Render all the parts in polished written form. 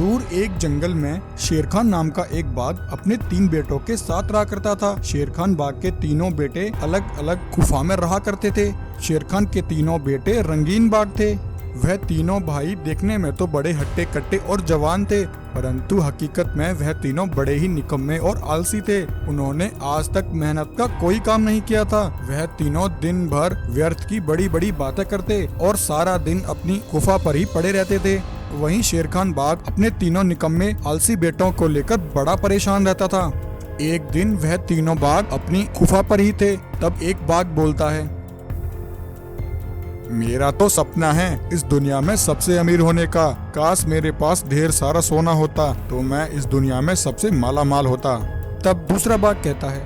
दूर एक जंगल में शेर खान नाम का एक बाघ अपने 3 बेटों के साथ रहा करता था। शेर खान बाघ के तीनों बेटे अलग अलग गुफा में रहा करते थे। शेर खान के तीनों बेटे रंगीन बाघ थे। वह तीनों भाई देखने में तो बड़े हट्टे कट्टे और जवान थे, परंतु हकीकत में वह तीनों बड़े ही निकम्मे और आलसी थे। उन्होंने आज तक मेहनत का कोई काम नहीं किया था। वह तीनों दिन भर व्यर्थ की बड़ी बड़ी बातें करते और सारा दिन अपनी गुफा पर ही पड़े रहते थे। वहीं शेर खान बाघ अपने तीनों निकम्मे आलसी बेटों को लेकर बड़ा परेशान रहता था। एक दिन वह तीनों बाघ अपनी गुफा पर ही थे, तब एक बाघ बोलता है, मेरा तो सपना है इस दुनिया में सबसे अमीर होने का। काश मेरे पास ढेर सारा सोना होता तो मैं इस दुनिया में सबसे माला माल होता। तब दूसरा बाघ कहता है,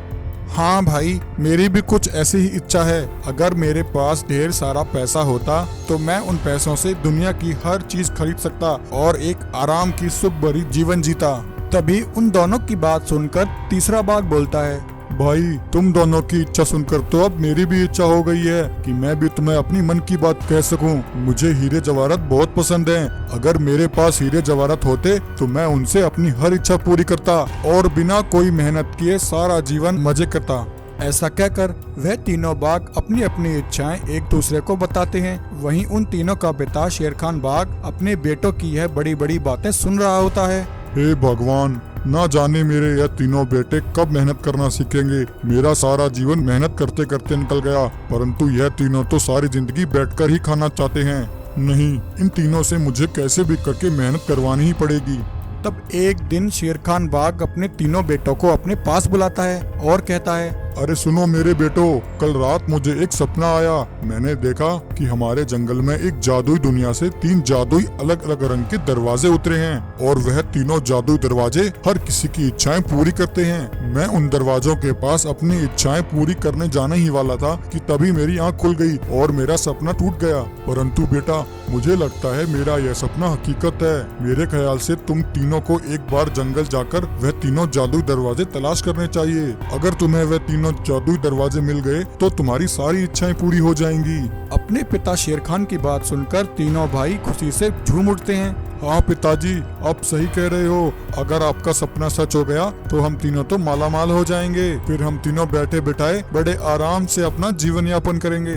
हाँ भाई, मेरी भी कुछ ऐसी ही इच्छा है। अगर मेरे पास ढेर सारा पैसा होता तो मैं उन पैसों से दुनिया की हर चीज खरीद सकता और एक आराम की सुख भरी जीवन जीता। तभी उन दोनों की बात सुनकर तीसरा बाघ बोलता है, भाई तुम दोनों की इच्छा सुनकर तो अब मेरी भी इच्छा हो गई है कि मैं भी तुम्हें अपनी मन की बात कह सकूं। मुझे हीरे जवाहरात बहुत पसंद हैं। अगर मेरे पास हीरे जवाहरात होते तो मैं उनसे अपनी हर इच्छा पूरी करता और बिना कोई मेहनत किए सारा जीवन मजे करता। ऐसा कहकर वह तीनों बाघ अपनी अपनी इच्छाएं एक दूसरे को बताते हैं। वहीं उन तीनों का पिता शेर खान बाघ अपने बेटों की यह बड़ी बड़ी बातें सुन रहा होता है। हे भगवान, ना जाने मेरे यह तीनों बेटे कब मेहनत करना सीखेंगे। मेरा सारा जीवन मेहनत करते करते निकल गया, परंतु यह तीनों तो सारी जिंदगी बैठकर ही खाना चाहते हैं। नहीं, इन तीनों से मुझे कैसे भी करके मेहनत करवानी ही पड़ेगी। तब एक दिन शेर खान बाघ अपने तीनों बेटों को अपने पास बुलाता है और कहता है, अरे सुनो मेरे बेटो, कल रात मुझे एक सपना आया। मैंने देखा कि हमारे जंगल में एक जादुई दुनिया से 3 जादुई अलग अलग रंग के दरवाजे उतरे हैं और वह तीनों जादुई दरवाजे हर किसी की इच्छाएं पूरी करते हैं। मैं उन दरवाजों के पास अपनी इच्छाएं पूरी करने जाने ही वाला था कि तभी मेरी आँख खुल गई और मेरा सपना टूट गया। परंतु बेटा, मुझे लगता है मेरा यह सपना हकीकत है। मेरे ख्याल से तुम तीनों को एक बार जंगल जाकर वह तीनों जादुई दरवाजे तलाश करने चाहिए। अगर तुम्हें वह तीनों जादुई दरवाजे मिल गए तो तुम्हारी सारी इच्छाएं पूरी हो जाएंगी। अपने पिता शेर खान की बात सुनकर तीनों भाई खुशी से झूम उठते हैं। हाँ पिताजी, आप सही कह रहे हो। अगर आपका सपना सच हो गया तो हम तीनों तो माला माल हो जाएंगे। फिर हम तीनों बैठे बिठाए बड़े आराम से अपना जीवन यापन करेंगे।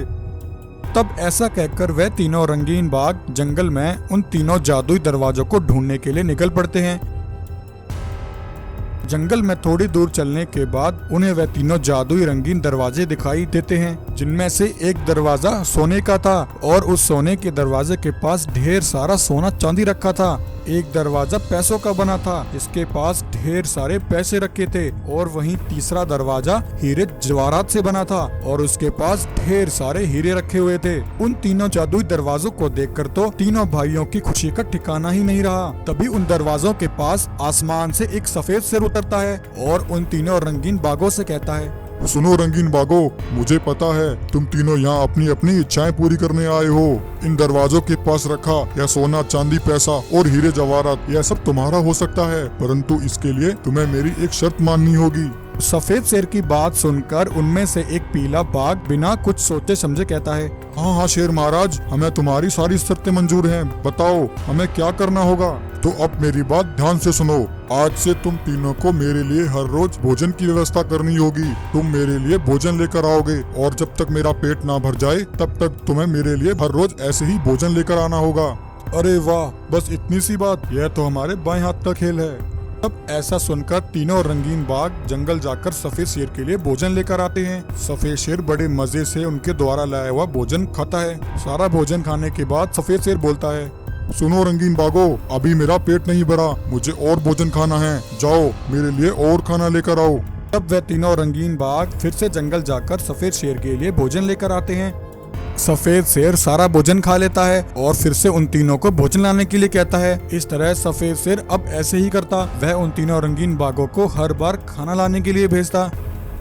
तब ऐसा कहकर वह तीनों रंगीन बाघ जंगल में उन तीनों जादुई दरवाजों को ढूंढने के लिए निकल पड़ते हैं। जंगल में थोड़ी दूर चलने के बाद उन्हें वह तीनों जादुई रंगीन दरवाजे दिखाई देते हैं, जिनमें से एक दरवाजा सोने का था और उस सोने के दरवाजे के पास ढेर सारा सोना चांदी रखा था। एक दरवाजा पैसों का बना था जिसके पास ढेर सारे पैसे रखे थे और वहीं तीसरा दरवाजा हीरे जवाहरात से बना था और उसके पास ढेर सारे हीरे रखे हुए थे। उन तीनों जादुई दरवाजों को देखकर तो तीनों भाइयों की खुशी का ठिकाना ही नहीं रहा। तभी उन दरवाजों के पास आसमान से एक सफेद शेर उतरता है और उन तीनों रंगीन बाघों से कहता है, सुनो रंगीन बाघों, मुझे पता है तुम तीनों यहाँ अपनी अपनी इच्छाएं पूरी करने आए हो। इन दरवाजों के पास रखा यह सोना चांदी पैसा और हीरे जवाहरात यह सब तुम्हारा हो सकता है, परंतु इसके लिए तुम्हें मेरी एक शर्त माननी होगी। सफेद शेर की बात सुनकर उनमें से एक पीला बाघ बिना कुछ सोचे समझे कहता है, हाँ हाँ शेर महाराज, हमें तुम्हारी सारी शर्तें मंजूर हैं। बताओ हमें क्या करना होगा। तो अब मेरी बात ध्यान से सुनो। आज से तुम तीनों को मेरे लिए हर रोज भोजन की व्यवस्था करनी होगी। तुम मेरे लिए भोजन लेकर आओगे और जब तक मेरा पेट ना भर जाए तब तक तुम्हें मेरे लिए हर रोज ऐसे ही भोजन लेकर आना होगा। अरे वाह, बस इतनी सी बात। यह तो हमारे बाएं हाथ का खेल है। तब ऐसा सुनकर तीनों रंगीन बाघ जंगल जाकर सफेद शेर के लिए भोजन लेकर आते हैं। सफेद शेर बड़े मजे से उनके द्वारा लाया हुआ भोजन खाता है। सारा भोजन खाने के बाद सफेद शेर बोलता है, सुनो रंगीन बाघों, अभी मेरा पेट नहीं भरा, मुझे और भोजन खाना है। जाओ मेरे लिए और खाना लेकर आओ। तब वह तीनों रंगीन बाघ फिर से जंगल जाकर सफेद शेर के लिए भोजन लेकर आते हैं। सफेद शेर सारा भोजन खा लेता है और फिर से उन तीनों को भोजन लाने के लिए कहता है। इस तरह सफेद शेर अब ऐसे ही करता। वह उन तीनों रंगीन बाघों को हर बार खाना लाने के लिए भेजता।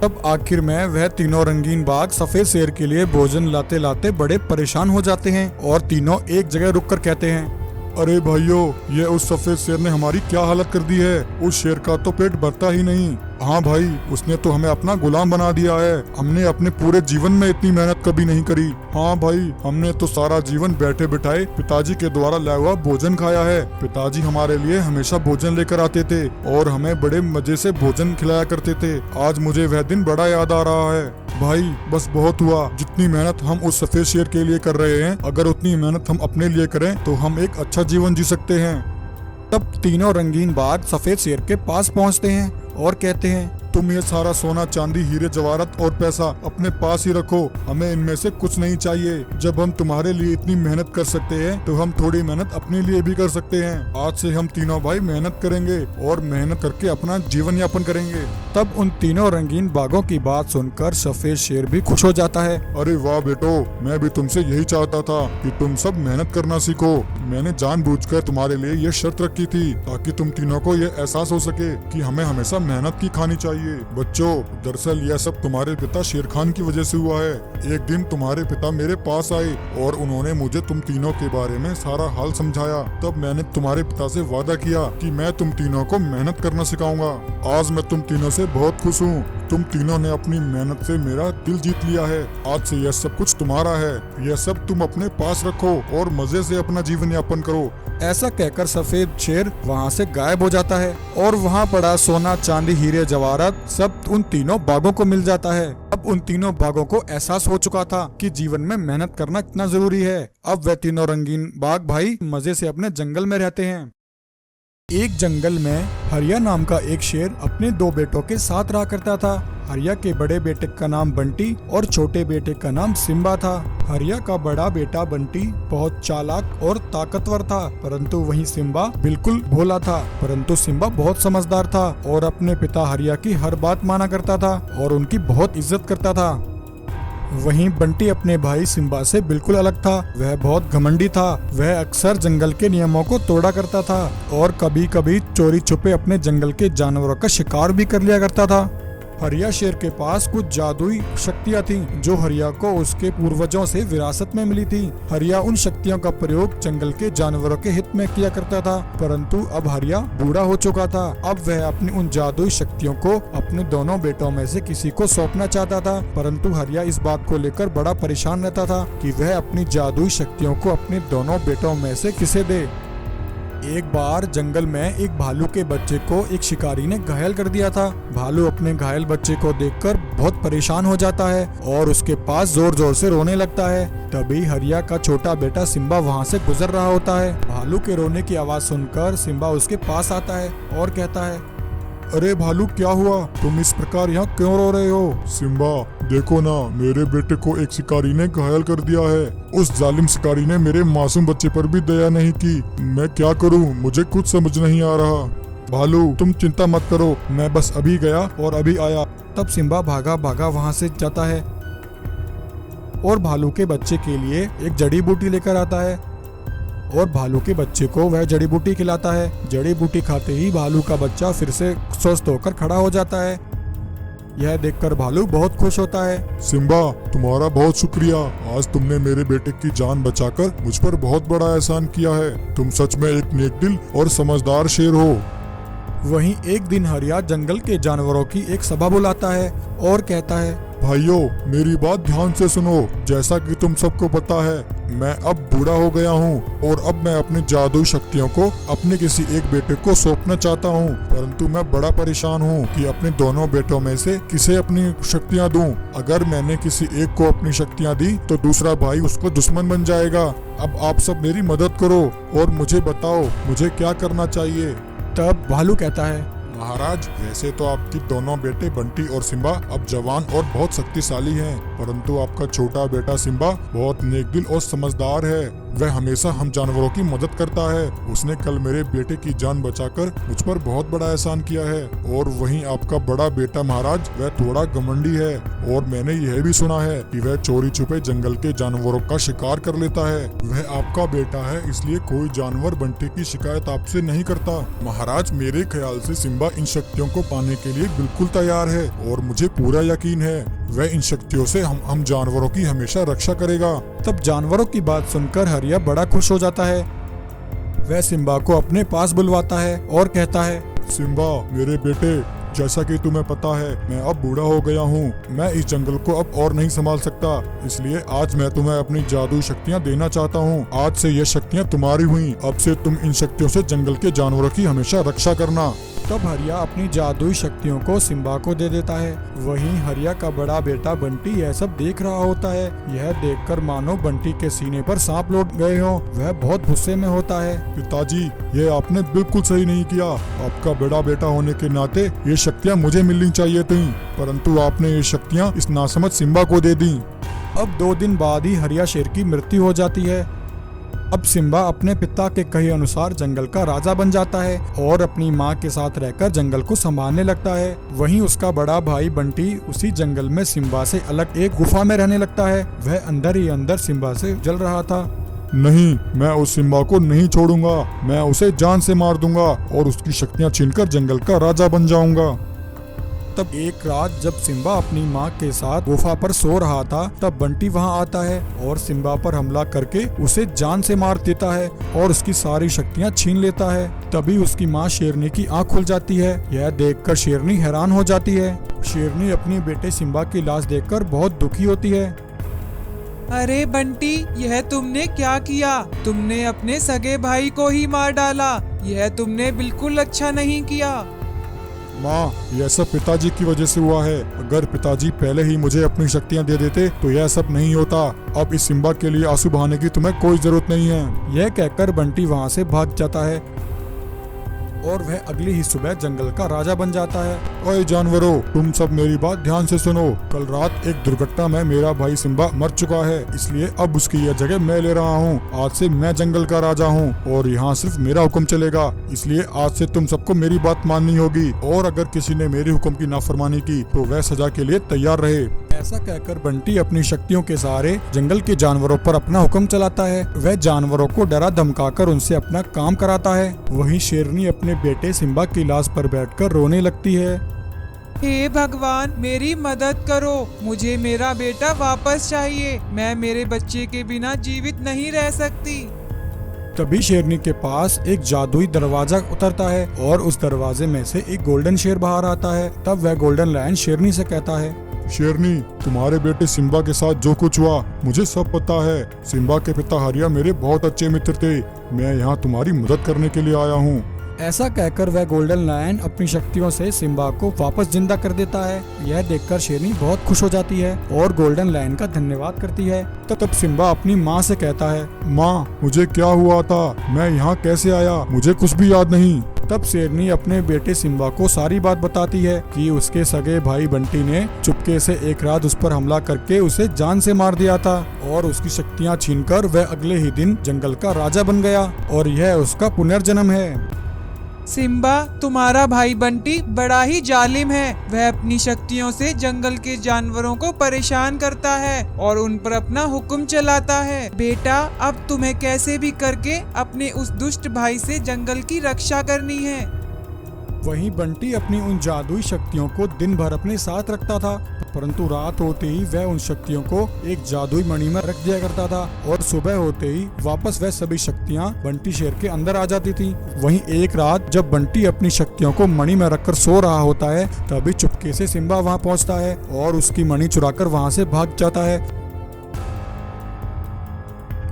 तब आखिर में वह तीनों रंगीन बाघ सफेद शेर के लिए भोजन लाते लाते बड़े परेशान हो जाते हैं और तीनों एक जगह रुककर कहते हैं, अरे भाइयों, ये उस सफेद शेर ने हमारी क्या हालत कर दी है। उस शेर का तो पेट भरता ही नहीं। हाँ भाई, उसने तो हमें अपना गुलाम बना दिया है। हमने अपने पूरे जीवन में इतनी मेहनत कभी नहीं करी। हाँ भाई, हमने तो सारा जीवन बैठे बिठाए पिताजी के द्वारा लाया हुआ भोजन खाया है। पिताजी हमारे लिए हमेशा भोजन लेकर आते थे और हमें बड़े मजे से भोजन खिलाया करते थे। आज मुझे वह दिन बड़ा याद आ रहा है। भाई बस बहुत हुआ। जितनी मेहनत हम उस सफेद शेर के लिए कर रहे हैं, अगर उतनी मेहनत हम अपने लिए करें तो हम एक अच्छा जीवन जी सकते हैं। तब तीनों रंगीन बाघ सफेद शेर के पास पहुंचते हैं और कहते हैं, तुम ये सारा सोना चांदी हीरे जवाहरात और पैसा अपने पास ही रखो, हमें इनमें से कुछ नहीं चाहिए। जब हम तुम्हारे लिए इतनी मेहनत कर सकते हैं तो हम थोड़ी मेहनत अपने लिए भी कर सकते हैं। आज से हम तीनों भाई मेहनत करेंगे और मेहनत करके अपना जीवन यापन करेंगे। तब उन तीनों रंगीन बाघों की बात सुनकर सफेद शेर भी खुश हो जाता है। अरे वाह बेटो, मैं भी तुमसे यही चाहता था कि तुम सब मेहनत करना सीखो। मैंने जानबूझकर तुम्हारे लिए ये शर्त रखी थी ताकि तुम तीनों को ये एहसास हो सके कि हमें हमेशा मेहनत की खानी चाहिए। बच्चों, दरअसल यह सब तुम्हारे पिता शेर खान की वजह से हुआ है। एक दिन तुम्हारे पिता मेरे पास आए और उन्होंने मुझे तुम तीनों के बारे में सारा हाल समझाया। तब मैंने तुम्हारे पिता से वादा किया कि मैं तुम तीनों को मेहनत करना सिखाऊंगा। आज मैं तुम तीनों से बहुत खुश हूँ। तुम तीनों ने अपनी मेहनत से मेरा दिल जीत लिया है। आज से यह सब कुछ तुम्हारा है। यह सब तुम अपने पास रखो और मजे से अपना जीवन यापन करो। ऐसा कहकर सफेद शेर वहाँ से गायब हो जाता है और वहाँ पड़ा सोना चांदी हीरे जवाहरात सब उन तीनों बाघों को मिल जाता है। अब उन तीनों बाघों को एहसास हो चुका था कि जीवन में मेहनत करना कितना जरूरी है। अब वे तीनों रंगीन बाघ भाई मजे से अपने जंगल में रहते हैं। एक जंगल में हरिया नाम का एक शेर अपने दो बेटों के साथ रहा करता था। हरिया के बड़े बेटे का नाम बंटी और छोटे बेटे का नाम सिम्बा था। हरिया का बड़ा बेटा बंटी बहुत चालाक और ताकतवर था, परंतु वहीं सिम्बा बिल्कुल भोला था। परंतु सिम्बा बहुत समझदार था और अपने पिता हरिया की हर बात माना करता था और उनकी बहुत इज्जत करता था। वहीं बंटी अपने भाई सिम्बा से बिल्कुल अलग था। वह बहुत घमंडी था। वह अक्सर जंगल के नियमों को तोड़ा करता था और कभी कभी चोरी छुपे अपने जंगल के जानवरों का शिकार भी कर लिया करता था। हरिया शेर के पास कुछ जादुई शक्तियाँ थीं जो हरिया को उसके पूर्वजों से विरासत में मिली थी। हरिया उन शक्तियों का प्रयोग जंगल के जानवरों के हित में किया करता था, परंतु अब हरिया बूढ़ा हो चुका था। अब वह अपनी उन जादुई शक्तियों को अपने दोनों बेटों में से किसी को सौंपना चाहता था, परंतु हरिया इस बात को लेकर बड़ा परेशान रहता था कि वह अपनी जादुई शक्तियों को अपने दोनों बेटों में से किसे दे। एक बार जंगल में एक भालू के बच्चे को एक शिकारी ने घायल कर दिया था। भालू अपने घायल बच्चे को देखकर बहुत परेशान हो जाता है और उसके पास जोर जोर से रोने लगता है। तभी हरिया का छोटा बेटा सिम्बा वहाँ से गुजर रहा होता है। भालू के रोने की आवाज सुनकर सिम्बा उसके पास आता है और कहता है, अरे भालू, क्या हुआ? तुम इस प्रकार यहाँ क्यों रो रहे हो? सिम्बा, देखो ना, मेरे बेटे को एक शिकारी ने घायल कर दिया है। उस जालिम शिकारी ने मेरे मासूम बच्चे पर भी दया नहीं की। मैं क्या करूँ? मुझे कुछ समझ नहीं आ रहा। भालू, तुम चिंता मत करो, मैं बस अभी गया और अभी आया। तब सिम्बा भागा भागा वहाँ से जाता है और भालू के बच्चे के लिए एक जड़ी बूटी लेकर आता है और भालू के बच्चे को वह जड़ी बूटी खिलाता है। जड़ी बूटी खाते ही भालू का बच्चा फिर से स्वस्थ होकर खड़ा हो जाता है। यह देखकर भालू बहुत खुश होता है। सिम्बा, तुम्हारा बहुत शुक्रिया। आज तुमने मेरे बेटे की जान बचाकर मुझ पर बहुत बड़ा एहसान किया है। तुम सच में एक नेक दिल और समझदार शेर हो। वहीं एक दिन हरिया जंगल के जानवरों की एक सभा बुलाता है और कहता है, भाइयों, मेरी बात ध्यान से सुनो। जैसा कि तुम सबको पता है, मैं अब बूढ़ा हो गया हूँ और अब मैं अपनी जादुई शक्तियों को अपने किसी एक बेटे को सौंपना चाहता हूँ, परंतु मैं बड़ा परेशान हूँ कि अपने दोनों बेटों में से किसे अपनी शक्तियाँ दूँ। अगर मैंने किसी एक को अपनी शक्तियाँ दी तो दूसरा भाई उसको दुश्मन बन जाएगा। अब आप सब मेरी मदद करो और मुझे बताओ मुझे क्या करना चाहिए। तब भालू कहता है, महाराज, वैसे तो आपके दोनों बेटे बंटी और सिम्बा अब जवान और बहुत शक्तिशाली हैं, परंतु आपका छोटा बेटा सिम्बा बहुत नेकदिल और समझदार है। वह हमेशा हम जानवरों की मदद करता है। उसने कल मेरे बेटे की जान बचाकर मुझ पर बहुत बड़ा एहसान किया है। और वहीं आपका बड़ा बेटा महाराज, वह थोड़ा घमंडी है और मैंने यह भी सुना है कि वह चोरी छुपे जंगल के जानवरों का शिकार कर लेता है। वह आपका बेटा है, इसलिए कोई जानवर बंटी की शिकायत आपसे नहीं करता। महाराज, मेरे ख्याल से सिम्बा इन शक्तियों को पाने के लिए बिल्कुल तैयार है और मुझे पूरा यकीन है वह इन शक्तियों से हम जानवरों की हमेशा रक्षा करेगा। तब जानवरों की बात सुनकर हरिया बड़ा खुश हो जाता है। वह सिम्बा को अपने पास बुलवाता है और कहता है, सिम्बा, मेरे बेटे, जैसा कि तुम्हें पता है मैं अब बूढ़ा हो गया हूँ, मैं इस जंगल को अब और नहीं संभाल सकता, इसलिए आज मैं तुम्हें अपनी जादुई शक्तियाँ देना चाहता हूँ। आज से ये शक्तियाँ तुम्हारी हुई, अब से तुम इन शक्तियों से जंगल के जानवरों की हमेशा रक्षा करना। तब हरिया अपनी जादुई शक्तियों को सिम्बा को दे देता है। वहीं हरिया का बड़ा बेटा बंटी यह सब देख रहा होता है। यह देखकर मानो बंटी के सीने पर सांप लौट गए हो। वह बहुत गुस्से में होता है। पिताजी, ये आपने बिल्कुल सही नहीं किया। आपका बड़ा बेटा होने के नाते ये शक्तियाँ मुझे मिलनी चाहिए थी, परंतु आपने ये शक्तियाँ इस नासमझ सिम्बा को दे दी। अब 2 दिन बाद ही हरिया शेर की मृत्यु हो जाती है। अब सिम्बा अपने पिता के कहे अनुसार जंगल का राजा बन जाता है और अपनी माँ के साथ रहकर जंगल को संभालने लगता है। वहीं उसका बड़ा भाई बंटी उसी जंगल में सिम्बा से अलग एक गुफा में रहने लगता है। वह अंदर ही अंदर सिम्बा से जल रहा था। नहीं, मैं उस सिम्बा को नहीं छोड़ूंगा। मैं उसे जान से मार दूंगा और उसकी शक्तियाँ छीनकर जंगल का राजा बन जाऊंगा। तब एक रात जब सिम्बा अपनी माँ के साथ गुफा पर सो रहा था, तब बंटी वहाँ आता है और सिम्बा पर हमला करके उसे जान से मार देता है और उसकी सारी शक्तियाँ छीन लेता है। तभी उसकी माँ शेरनी की आँख खुल जाती है। यह देखकर शेरनी हैरान हो जाती है। शेरनी अपने बेटे सिम्बा की लाश देखकर बहुत दुखी होती है। अरे बंटी, यह तुमने क्या किया? तुमने अपने सगे भाई को ही मार डाला। यह तुमने बिल्कुल अच्छा नहीं किया। माँ, यह सब पिताजी की वजह से हुआ है। अगर पिताजी पहले ही मुझे अपनी शक्तियाँ दे देते तो यह सब नहीं होता। अब इस सिम्बा के लिए आंसू बहाने की तुम्हें कोई जरूरत नहीं है। यह कहकर बंटी वहाँ से भाग जाता है और वह अगली ही सुबह जंगल का राजा बन जाता है। ओए जानवरों, तुम सब मेरी बात ध्यान से सुनो। कल रात एक दुर्घटना में मेरा भाई सिम्बा मर चुका है, इसलिए अब उसकी यह जगह मैं ले रहा हूँ। आज से मैं जंगल का राजा हूँ और यहाँ सिर्फ मेरा हुक्म चलेगा, इसलिए आज से तुम सबको मेरी बात माननी होगी और अगर किसी ने मेरे हुक्म की नाफरमानी की तो वह सजा के लिए तैयार रहे। ऐसा कहकर बंटी अपनी शक्तियों के सहारे जंगल के जानवरों पर अपना हुक्म चलाता है। वह जानवरों को डरा धमकाकर उनसे अपना काम कराता है। वहीं शेरनी अपने बेटे सिम्बा की लाश पर बैठकर रोने लगती है। हे भगवान, मेरी मदद करो। मुझे मेरा बेटा वापस चाहिए। मैं मेरे बच्चे के बिना जीवित नहीं रह सकती। तभी शेरनी के पास एक जादुई दरवाजा उतरता है और उस दरवाजे में से एक गोल्डन शेर बाहर आता है। तब वह गोल्डन लायन शेरनी से कहता है, शेरनी, तुम्हारे बेटे सिम्बा के साथ जो कुछ हुआ मुझे सब पता है। सिम्बा के पिता हरिया मेरे बहुत अच्छे मित्र थे। मैं यहाँ तुम्हारी मदद करने के लिए आया हूँ। ऐसा कहकर वह गोल्डन लायन अपनी शक्तियों से सिम्बा को वापस जिंदा कर देता है। यह देखकर शेरनी बहुत खुश हो जाती है और गोल्डन लायन का धन्यवाद करती है। तब सिम्बा अपनी माँ से कहता है, माँ, मुझे क्या हुआ था? मैं यहाँ कैसे आया? मुझे कुछ भी याद नहीं। तब शेरनी अपने बेटे सिम्बा को सारी बात बताती है कि उसके सगे भाई बंटी ने चुपके से एक रात उस पर हमला करके उसे जान से मार दिया था और उसकी शक्तियाँ छीनकर वह अगले ही दिन जंगल का राजा बन गया और यह उसका पुनर्जन्म है। सिम्बा, तुम्हारा भाई बंटी बड़ा ही जालिम है। वह अपनी शक्तियों से जंगल के जानवरों को परेशान करता है और उन पर अपना हुक्म चलाता है। बेटा, अब तुम्हें कैसे भी करके अपने उस दुष्ट भाई से जंगल की रक्षा करनी है। वहीं बंटी अपनी उन जादुई शक्तियों को दिन भर अपने साथ रखता था, परंतु रात होते ही वह उन शक्तियों को एक जादुई मणि में रख दिया करता था और सुबह होते ही वापस वह सभी शक्तियां बंटी शेर के अंदर आ जाती थी। वहीं एक रात जब बंटी अपनी शक्तियों को मणि में रखकर सो रहा होता है, तभी चुपके से सिम्बा वहां पहुंचता है और उसकी मणि चुराकर वहां से भाग जाता है।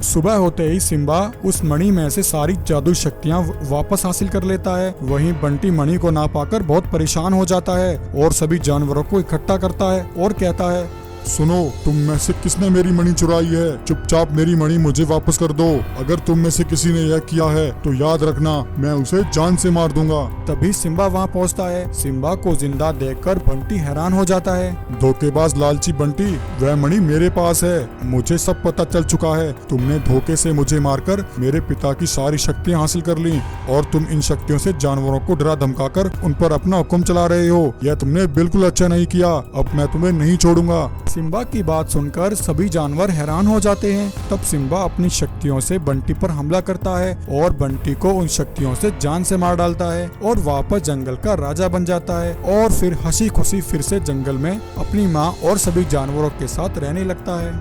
सुबह होते ही सिम्बा उस मणि में से सारी जादुई शक्तियां वापस हासिल कर लेता है। वहीं बंटी मणि को ना पाकर बहुत परेशान हो जाता है और सभी जानवरों को इकट्ठा करता है और कहता है, सुनो, तुम में से किसने मेरी मणि चुराई है? चुपचाप मेरी मणि मुझे वापस कर दो। अगर तुम में से किसी ने यह किया है तो याद रखना, मैं उसे जान से मार दूंगा। तभी सिम्बा वहां पहुंचता है। सिम्बा को जिंदा देखकर बंटी हैरान हो जाता है। धोखेबाज लालची बंटी, वह मणि मेरे पास है। मुझे सब पता चल चुका है। तुमने धोखे से मुझे मारकर मेरे पिता की सारी शक्तियाँ हासिल कर ली और तुम इन शक्तियों से जानवरों को डरा धमकाकर उन पर अपना हुक्म चला रहे हो। यह तुमने बिल्कुल अच्छा नहीं किया। अब मैं तुम्हें नहीं छोड़ूंगा। सिम्बा की बात सुनकर सभी जानवर हैरान हो जाते हैं। तब सिम्बा अपनी शक्तियों से बंटी पर हमला करता है और बंटी को उन शक्तियों से जान से मार डालता है और वापस जंगल का राजा बन जाता है और फिर हंसी खुशी फिर से जंगल में अपनी माँ और सभी जानवरों के साथ रहने लगता है।